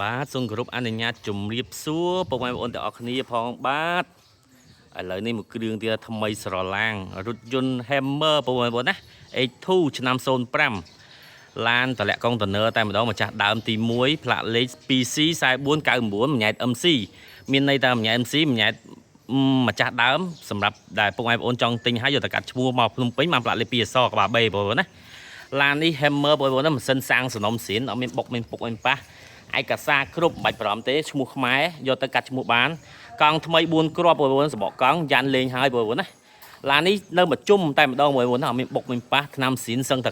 បាទសូមគោរពអនុញ្ញាតជំរាបសួរពុកម៉ែបងប្អូនទាំងអស់គ្នាផងបាទឥឡូវនេះមួយគ្រឿងទៀតថ្មីស្រឡាងរថយន្ត Hammer ពុកម៉ែបងប្អូនណា H2 ឆ្នាំ05ឡានតម្លាក់កុងតឺន័រតែម្ដងម្ចាស់ដើមទី1ផ្លាកលេខ 2C4499 ម្ញែក MC មានន័យថាម្ញែក MC ម្ញែកម្ចាស់ដើមសម្រាប់ដែលពុកម៉ែបងប្អូនចង់ទិញហើយយកទៅកាត់ឈ្មោះមកភ្នំពេញបានផ្លាកលេខ 2 អក្សរក្បាល B បងប្អូនណាឡាននេះ Hammer បងប្អូនណាម៉ាស៊ីនសាំងសំណុំស្រៀនអត់មានបុកមានពុកមានប៉ះឯកសារគ្រប់បាច់ប្រំទេឈ្មោះខ្មែរយកទៅកាត់ឈ្មោះបានកង់ថ្មី4គ្រាប់បងប្អូនសម្បកកង់យ៉ាន់លេងហើយបងប្អូនណាឡាននេះនៅមកជុំតែម្ដងបងប្អូនណាអត់មានបុកមានប៉ះថ្នាំស្រៀនសឹងតែ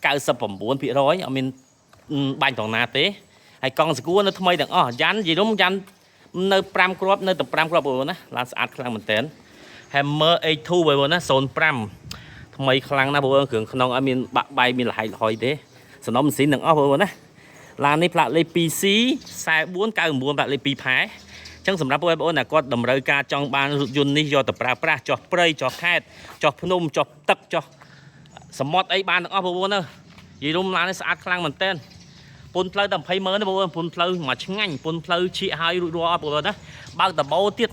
99% អត់មានបាញ់ត្រង់ណាទេហើយកង់សកួរនៅថ្មីទាំងអស់យ៉ាន់និយាយរំយ៉ាន់នៅ5គ្រាប់នៅតែ5គ្រាប់បងប្អូនណាឡានស្អាតខ្លាំងមែនតើ Hammer H2 បងប្អូនណា05ថ្មីខ្លាំងណាស់បងប្អូនគ្រឿងក្នុងអត់មានបាក់បែកមានលហែកលហុយទេសំណុំស្រៀនទាំងអស់បងប្អូនណាឡាននេះផ្លាកលេខ 2C 4499ផ្លាកលេខ2ផែអញ្ចឹងសម្រាប់បងប្អូនដែលគាត់តម្រូវការចង់បានរថយន្តនេះយកទៅប្រើប្រាស់ចោះព្រៃចោះខេត្តចោះភ្នំចោះទឹកចោះសមុទ្រអីបានទាំងអស់បងប្អូនណានិយាយរួមឡាននេះស្អាតខ្លាំងមែនទែនពុនផ្លូវតែ 20 ម៉ឺនទេបងប្អូនពុនផ្លូវមកឆ្ងាញ់ពុនផ្លូវឈៀកហើយរួចរាល់បងប្អូនណាបើកដបោទៀត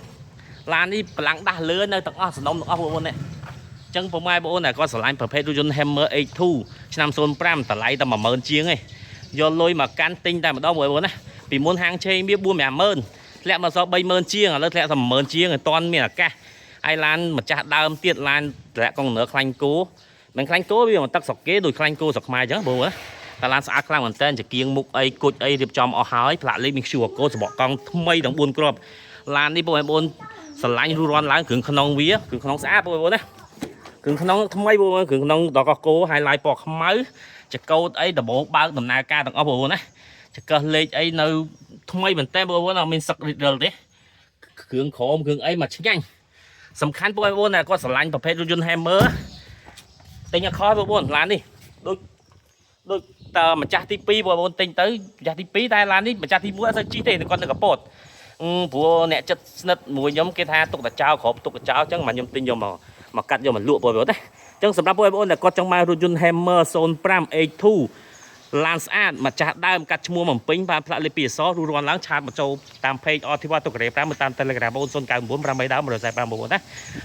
ឡាននេះបលាំងដាស់លឿននៅទាំងអស់សំណុំទាំងអស់បងប្អូននេះអញ្ចឹងពុកម៉ែបងប្អូនដែលគាត់ស្រឡាញ់ប្រភេទរថយន្ត Hammer H2 ឆ្នាំ05តម្លៃតែ 10000 ជាងឯងយកលុយមកកាន់ទិញតែម្ដងបងប្អូនណាពីមុនហាងឆេងវា 4-5 ម៉ឺនធ្លាក់មកសល់ 30000 ជាងឥឡូវធ្លាក់តែ 10000 ជាងអត់ទាន់មានឱកាសហើយឡានម្ចាស់ដើមទៀតឡានតម្លាក់កុងតឺន័រខ្លាញ់គោមិនខ្លាញ់គោវាមកទឹកស្រុកគេដូចខ្លាញ់គោស្រុកខ្មែរអញ្ចឹងបងប្អូនណាតែឡានស្អាតខ្លាំងមែនតើចង្គៀងមុខអីគុជអីរៀបចំអស់ហើយផ្លាកលេខមាន QR code សម្បកកង់ថ្មីទាំង4គ្រាប់ឡាននេះបងប្អូនស្រឡាញ់រੂរាន់ឡើងគ្រឿងក្នុងវាគ្រឿងក្នុងស្អាតបងប្អូនណាគ្រឿងក្នុងថ្មីបងប្អូនគ្រឿងក្នុងដកកោះគោហើយឡាយពណ៌ខ្មៅចកោតអីដំបងបើកដំណើរការទាំងអស់បងប្អូនណាចកឹះលេខអីនៅថ្មីមែនតើបងប្អូនអត់មានសឹករិតរិលទេគ្រឿងក្រមគ្រឿងអីមកឆ្ងាញ់សំខាន់បងប្អូនដែលគាត់ស្រឡាញ់ប្រភេទរថយន្ត Hammer ទិញឲ្យខុសបងប្អូនឡាននេះដូចតើម្ចាស់ទី2បងប្អូនទិញទៅម្ចាស់ទី2តែឡាននេះម្ចាស់ទី1អត់ទៅជិះទេគាត់នៅកពតព្រោះអ្នកចិត្តស្និទ្ធមួយខ្ញុំគេថាទុកតែចោលគ្របទុកតែចោលអញ្ចឹងមិនខ្ញុំទិញយកមកកាត់យកមកលក់បងប្អូនណាអញ្ចឹងសម្រាប់បងប្អូនដែលគាត់ចង់បានរថយន្ត Hammer 05 H2 ឡានស្អាតម្ចាស់ដើមកាត់ឈ្មោះបំពេញបានផ្លាកលេខ 2 អក្សររួចរាល់ឡើងឆាតមកចូលតាម page អធិវត្តតុកក្រេ5តាម Telegram បងប្អូន099 8ដើម145បងប្អូនណា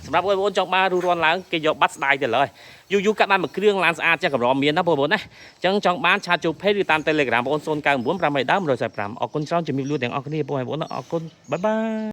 សម្រាប់បងប្អូនចង់បានរួចរាល់ឡើងគេយកបាត់ស្ដាយទៅលើយូរកាត់បានមួយគ្រឿងឡានស្អាតចឹងកម្រមានណាបងប្អូនណាអញ្ចឹងចង់បានឆាតចូល page ឬតាម Telegram បងប្អូន099 8ដើម145អរគុណច្រើនជំរាបលាទាំងអស់គ្នាបងប្អូនអរគុណបាយបាយ